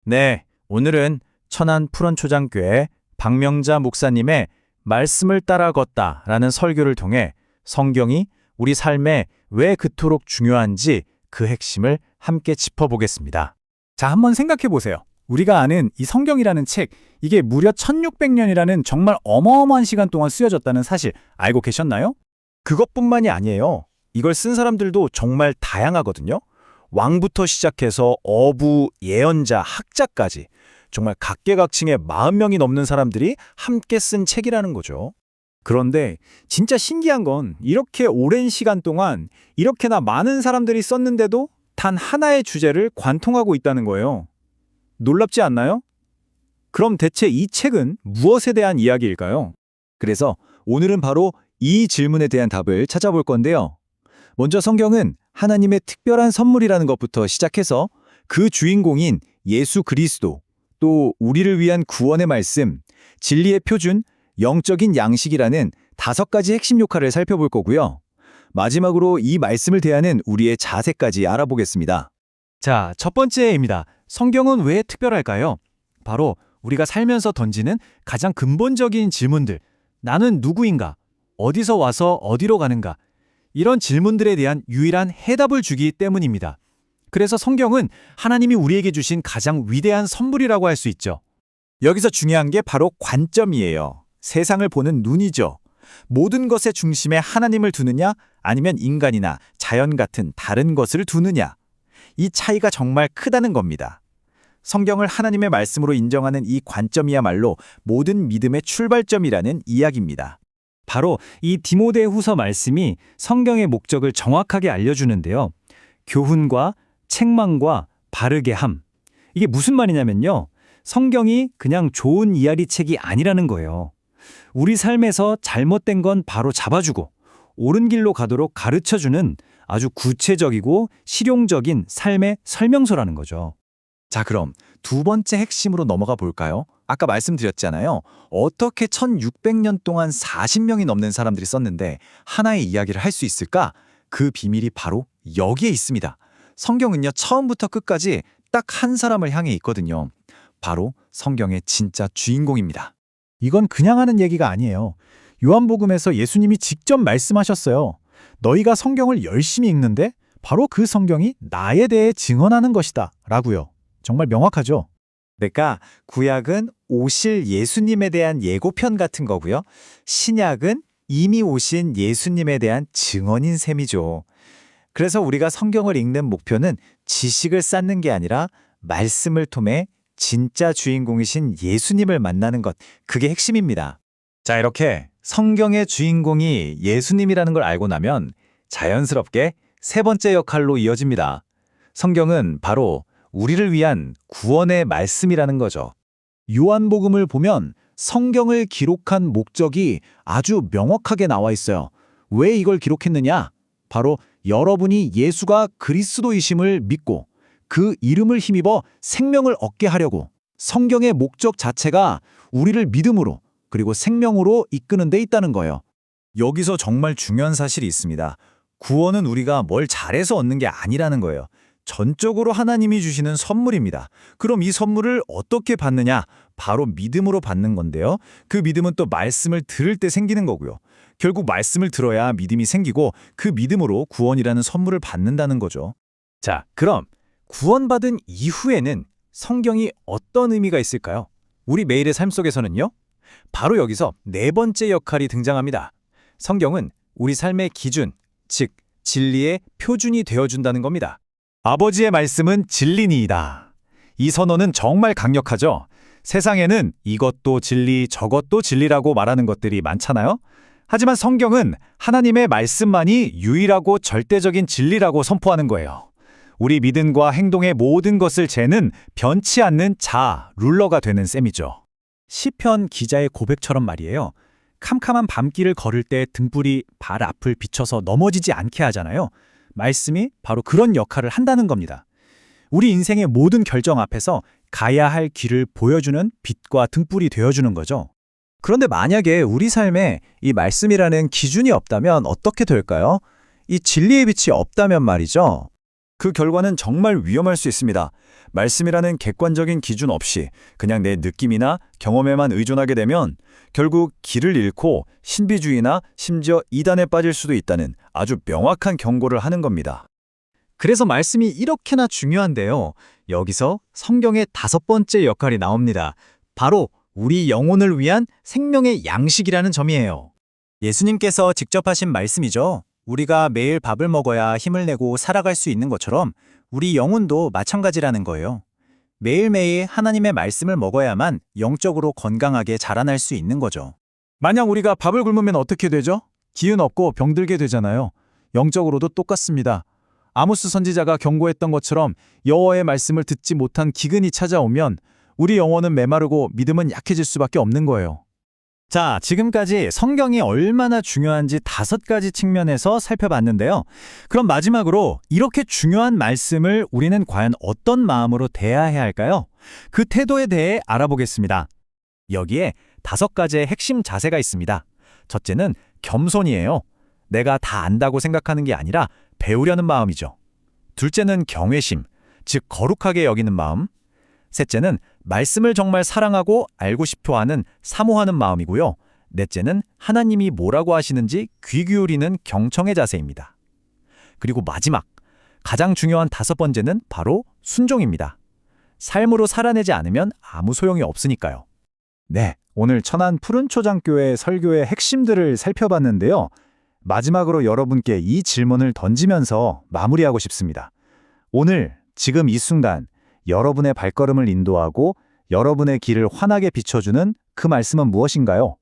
네, 오늘은 천안 푸른초장교회 박명자 목사님의 말씀을 따라 걷다라는 설교를 통해 성경이 우리 삶에 왜 그토록 중요한지 그 핵심을 함께 짚어보겠습니다. 자, 한번 생각해 보세요. 우리가 아는 이 성경이라는 책, 이게 무려 1600년이라는 정말 어마어마한 시간 동안 쓰여졌다는 사실 알고 계셨나요? 그것뿐만이 아니에요. 이걸 쓴 사람들도 정말 다양하거든요. 왕부터 시작해서 어부, 예언자, 학자까지 정말 각계각층의 40명이 넘는 사람들이 함께 쓴 책이라는 거죠. 그런데 진짜 신기한 건 이렇게 오랜 시간 동안 이렇게나 많은 사람들이 썼는데도 단 하나의 주제를 관통하고 있다는 거예요. 놀랍지 않나요? 그럼 대체 이 책은 무엇에 대한 이야기일까요? 그래서 오늘은 바로 이 질문에 대한 답을 찾아볼 건데요. 먼저 성경은 하나님의 특별한 선물이라는 것부터 시작해서 그 주인공인 예수 그리스도, 또 우리를 위한 구원의 말씀, 진리의 표준, 영적인 양식이라는 5가지 핵심 역할을 살펴볼 거고요. 마지막으로 이 말씀을 대하는 우리의 자세까지 알아보겠습니다. 자, 첫 번째입니다. 성경은 왜 특별할까요? 바로 우리가 살면서 던지는 가장 근본적인 질문들. 나는 누구인가? 어디서 와서 어디로 가는가? 이런 질문들에 대한 유일한 해답을 주기 때문입니다. 그래서 성경은 하나님이 우리에게 주신 가장 위대한 선물이라고 할 수 있죠. 여기서 중요한 게 바로 관점이에요. 세상을 보는 눈이죠. 모든 것의 중심에 하나님을 두느냐, 아니면 인간이나 자연 같은 다른 것을 두느냐. 이 차이가 정말 크다는 겁니다. 성경을 하나님의 말씀으로 인정하는 이 관점이야말로 모든 믿음의 출발점이라는 이야기입니다. 바로 이 디모데후서 말씀이 성경의 목적을 정확하게 알려주는데요. 교훈과 책망과 바르게 함. 이게 무슨 말이냐면요. 성경이 그냥 좋은 이야기 책이 아니라는 거예요. 우리 삶에서 잘못된 건 바로 잡아주고 옳은 길로 가도록 가르쳐주는 아주 구체적이고 실용적인 삶의 설명서라는 거죠. 자, 그럼 두 번째 핵심으로 넘어가 볼까요? 아까 말씀드렸잖아요. 어떻게 1600년 동안 40명이 넘는 사람들이 썼는데 하나의 이야기를 할 수 있을까? 그 비밀이 바로 여기에 있습니다. 성경은요, 처음부터 끝까지 딱 한 사람을 향해 있거든요. 바로 성경의 진짜 주인공입니다. 이건 그냥 하는 얘기가 아니에요. 요한복음에서 예수님이 직접 말씀하셨어요. 너희가 성경을 열심히 읽는데 바로 그 성경이 나에 대해 증언하는 것이다 라고요. 정말 명확하죠? 그러니까 구약은 오실 예수님에 대한 예고편 같은 거고요. 신약은 이미 오신 예수님에 대한 증언인 셈이죠. 그래서 우리가 성경을 읽는 목표는 지식을 쌓는 게 아니라 말씀을 통해 진짜 주인공이신 예수님을 만나는 것, 그게 핵심입니다. 자, 이렇게 성경의 주인공이 예수님이라는 걸 알고 나면 자연스럽게 세 번째 역할로 이어집니다. 성경은 바로 우리를 위한 구원의 말씀이라는 거죠. 요한복음을 보면 성경을 기록한 목적이 아주 명확하게 나와 있어요. 왜 이걸 기록했느냐? 바로 여러분이 예수가 그리스도이심을 믿고 그 이름을 힘입어 생명을 얻게 하려고. 성경의 목적 자체가 우리를 믿음으로 그리고 생명으로 이끄는 데 있다는 거예요. 여기서 정말 중요한 사실이 있습니다. 구원은 우리가 뭘 잘해서 얻는 게 아니라는 거예요. 전적으로 하나님이 주시는 선물입니다. 그럼 이 선물을 어떻게 받느냐? 바로 믿음으로 받는 건데요. 그 믿음은 또 말씀을 들을 때 생기는 거고요. 결국 말씀을 들어야 믿음이 생기고 그 믿음으로 구원이라는 선물을 받는다는 거죠. 자, 그럼 구원받은 이후에는 성경이 어떤 의미가 있을까요? 우리 매일의 삶 속에서는요? 바로 여기서 네 번째 역할이 등장합니다. 성경은 우리 삶의 기준, 즉 진리의 표준이 되어준다는 겁니다. 아버지의 말씀은 진리니이다. 이 선언은 정말 강력하죠. 세상에는 이것도 진리, 저것도 진리라고 말하는 것들이 많잖아요. 하지만 성경은 하나님의 말씀만이 유일하고 절대적인 진리라고 선포하는 거예요. 우리 믿음과 행동의 모든 것을 재는 변치 않는 룰러가 되는 셈이죠. 시편 기자의 고백처럼 말이에요. 캄캄한 밤길을 걸을 때 등불이 발 앞을 비춰서 넘어지지 않게 하잖아요. 말씀이 바로 그런 역할을 한다는 겁니다. 우리 인생의 모든 결정 앞에서 가야 할 길을 보여주는 빛과 등불이 되어주는 거죠. 그런데 만약에 우리 삶에 이 말씀이라는 기준이 없다면 어떻게 될까요? 이 진리의 빛이 없다면 말이죠. 그 결과는 정말 위험할 수 있습니다. 말씀이라는 객관적인 기준 없이 그냥 내 느낌이나 경험에만 의존하게 되면 결국 길을 잃고 신비주의나 심지어 이단에 빠질 수도 있다는 아주 명확한 경고를 하는 겁니다. 그래서 말씀이 이렇게나 중요한데요. 여기서 성경의 5번째 역할이 나옵니다. 바로 우리 영혼을 위한 생명의 양식이라는 점이에요. 예수님께서 직접 하신 말씀이죠. 우리가 매일 밥을 먹어야 힘을 내고 살아갈 수 있는 것처럼 우리 영혼도 마찬가지라는 거예요. 매일매일 하나님의 말씀을 먹어야만 영적으로 건강하게 자라날 수 있는 거죠. 만약 우리가 밥을 굶으면 어떻게 되죠? 기운 없고 병들게 되잖아요. 영적으로도 똑같습니다. 아모스 선지자가 경고했던 것처럼 여호와의 말씀을 듣지 못한 기근이 찾아오면 우리 영혼은 메마르고 믿음은 약해질 수밖에 없는 거예요. 자, 지금까지 성경이 얼마나 중요한지 5가지 측면에서 살펴봤는데요. 그럼 마지막으로 이렇게 중요한 말씀을 우리는 과연 어떤 마음으로 대해야 할까요? 그 태도에 대해 알아보겠습니다. 여기에 5가지의 핵심 자세가 있습니다. 첫째는 겸손이에요. 내가 다 안다고 생각하는 게 아니라 배우려는 마음이죠. 둘째는 경외심, 즉 거룩하게 여기는 마음. 셋째는 말씀을 정말 사랑하고 알고 싶어하는 사모하는 마음이고요. 넷째는 하나님이 뭐라고 하시는지 귀 기울이는 경청의 자세입니다. 그리고 마지막, 가장 중요한 5번째는 바로 순종입니다. 삶으로 살아내지 않으면 아무 소용이 없으니까요. 네, 오늘 천안 푸른초장교회 설교의 핵심들을 살펴봤는데요. 마지막으로 여러분께 이 질문을 던지면서 마무리하고 싶습니다. 오늘, 지금 이 순간 여러분의 발걸음을 인도하고 여러분의 길을 환하게 비춰주는 그 말씀은 무엇인가요?